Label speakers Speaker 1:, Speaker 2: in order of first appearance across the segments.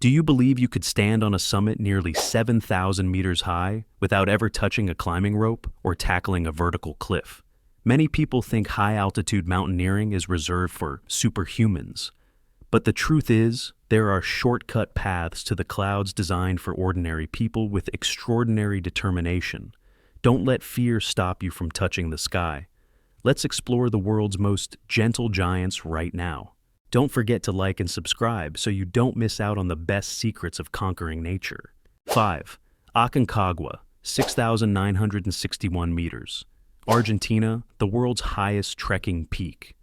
Speaker 1: Do you believe you could stand on a summit nearly 7,000 meters high without ever touching a climbing rope or tackling a vertical cliff? Many people think high-altitude mountaineering is reserved for superhumans. But the truth is, there are shortcut paths to the clouds designed for ordinary people with extraordinary determination. Don't let fear stop you from touching the sky. Let's explore the world's most gentle giants right now. Don't forget to like and subscribe so you don't miss out on the best secrets of conquering nature. 5. Aconcagua, 6,961 meters. Argentina, the world's highest trekking peak.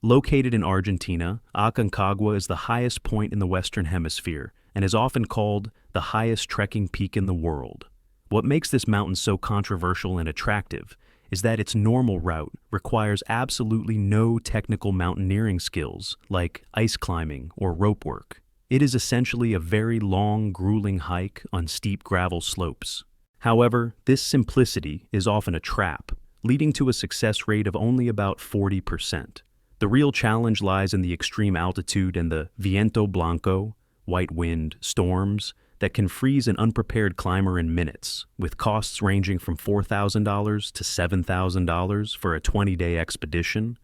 Speaker 1: Located in Argentina, Aconcagua is the highest point in the Western Hemisphere and is often called the highest trekking peak in the world. What makes this mountain so controversial and attractive is that its normal route requires absolutely no technical mountaineering skills like ice climbing or rope work. It is essentially a very long, grueling hike on steep gravel slopes. However, this simplicity is often a trap, leading to a success rate of only about 40%. The real challenge lies in the extreme altitude and the viento blanco, white wind, storms that can freeze an unprepared climber in minutes, with costs ranging from $4,000 to $7,000 for a 20-day expedition.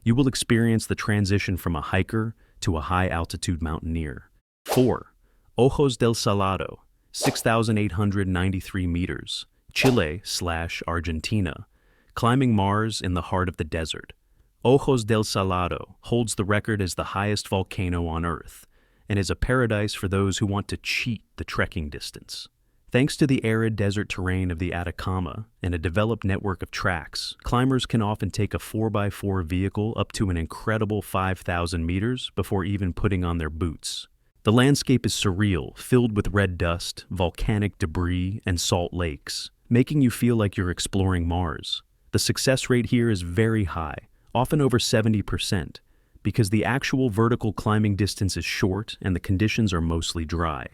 Speaker 1: You will experience the transition from a hiker to a high-altitude mountaineer. 4. Ojos del Salado, 6,893 meters, Chile/Argentina, climbing Mars in the heart of the desert. Ojos del Salado holds the record as the highest volcano on Earth, and is a paradise for those who want to cheat the trekking distance. Thanks to the arid desert terrain of the Atacama and a developed network of tracks, climbers can often take a 4x4 vehicle up to an incredible 5,000 meters before even putting on their boots. The landscape is surreal, filled with red dust, volcanic debris, and salt lakes, making you feel like you're exploring Mars. The success rate here is very high, often over 70%, because the actual vertical climbing distance is short and the conditions are mostly dry.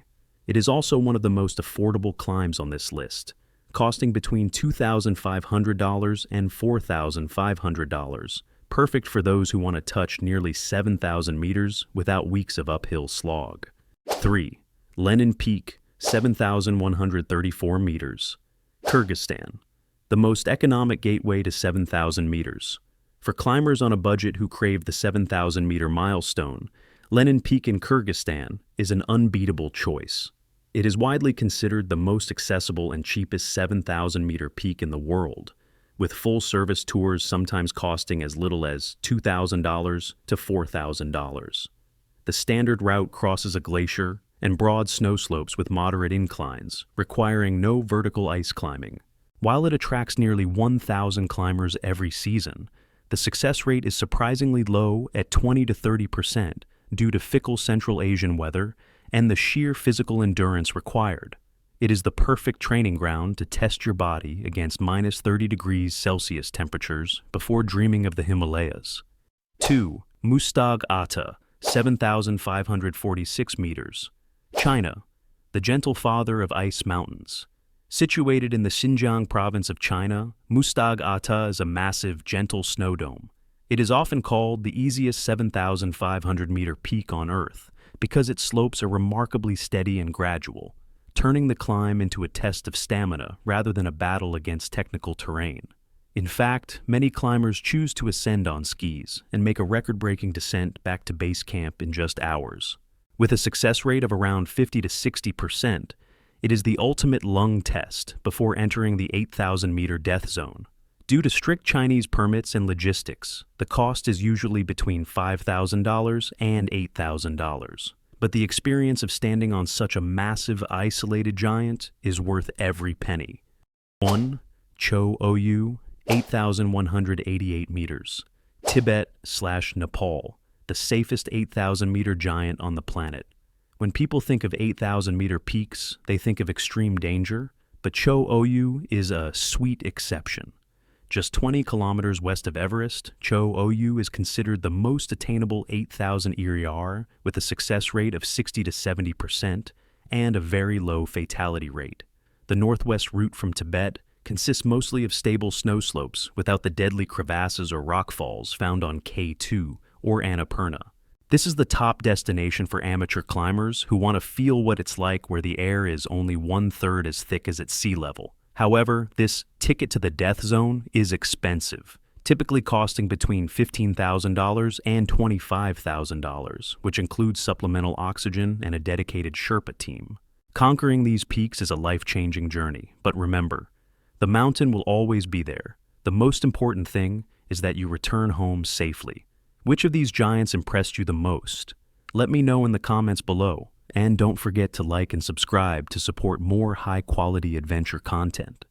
Speaker 1: It is also one of the most affordable climbs on this list, costing between $2,500 and $4,500, perfect for those who want to touch nearly 7,000 meters without weeks of uphill slog. 3. Lenin Peak, 7,134 meters. Kyrgyzstan, the most economic gateway to 7,000 meters. For climbers on a budget who crave the 7,000-meter milestone, Lenin Peak in Kyrgyzstan is an unbeatable choice. It is widely considered the most accessible and cheapest 7,000-meter peak in the world, with full-service tours sometimes costing as little as $2,000 to $4,000. The standard route crosses a glacier and broad snow slopes with moderate inclines, requiring no vertical ice climbing. While it attracts nearly 1,000 climbers every season, the success rate is surprisingly low at 20 to 30% due to fickle Central Asian weather and the sheer physical endurance required. It is the perfect training ground to test your body against minus 30 degrees Celsius temperatures before dreaming of the Himalayas. 2. Mustagh Ata, 7,546 meters. China, the gentle father of ice mountains. Situated in the Xinjiang province of China, Mustagh Ata is a massive, gentle snow dome. It is often called the easiest 7,500-meter peak on Earth because its slopes are remarkably steady and gradual, turning the climb into a test of stamina rather than a battle against technical terrain. In fact, many climbers choose to ascend on skis and make a record-breaking descent back to base camp in just hours. With a success rate of around 50 to 60%, it is the ultimate lung test before entering the 8,000-meter death zone. Due to strict Chinese permits and logistics, the cost is usually between $5,000 and $8,000. But the experience of standing on such a massive, isolated giant is worth every penny. 1. Cho Oyu, 8,188 meters. Tibet/Nepal, the safest 8,000-meter giant on the planet. When people think of 8,000-meter peaks, they think of extreme danger, but Cho Oyu is a sweet exception. Just 20 kilometers west of Everest, Cho Oyu is considered the most attainable 8,000 ER with a success rate of 60 to 70% and a very low fatality rate. The northwest route from Tibet consists mostly of stable snow slopes without the deadly crevasses or rockfalls found on K2 or Annapurna. This is the top destination for amateur climbers who want to feel what it's like where the air is only 1/3 as thick as its sea level. However, this ticket to the death zone is expensive, typically costing between $15,000 and $25,000, which includes supplemental oxygen and a dedicated Sherpa team. Conquering these peaks is a life-changing journey, but remember, the mountain will always be there. The most important thing is that you return home safely. Which of these giants impressed you the most? Let me know in the comments below, and don't forget to like and subscribe to support more high-quality adventure content.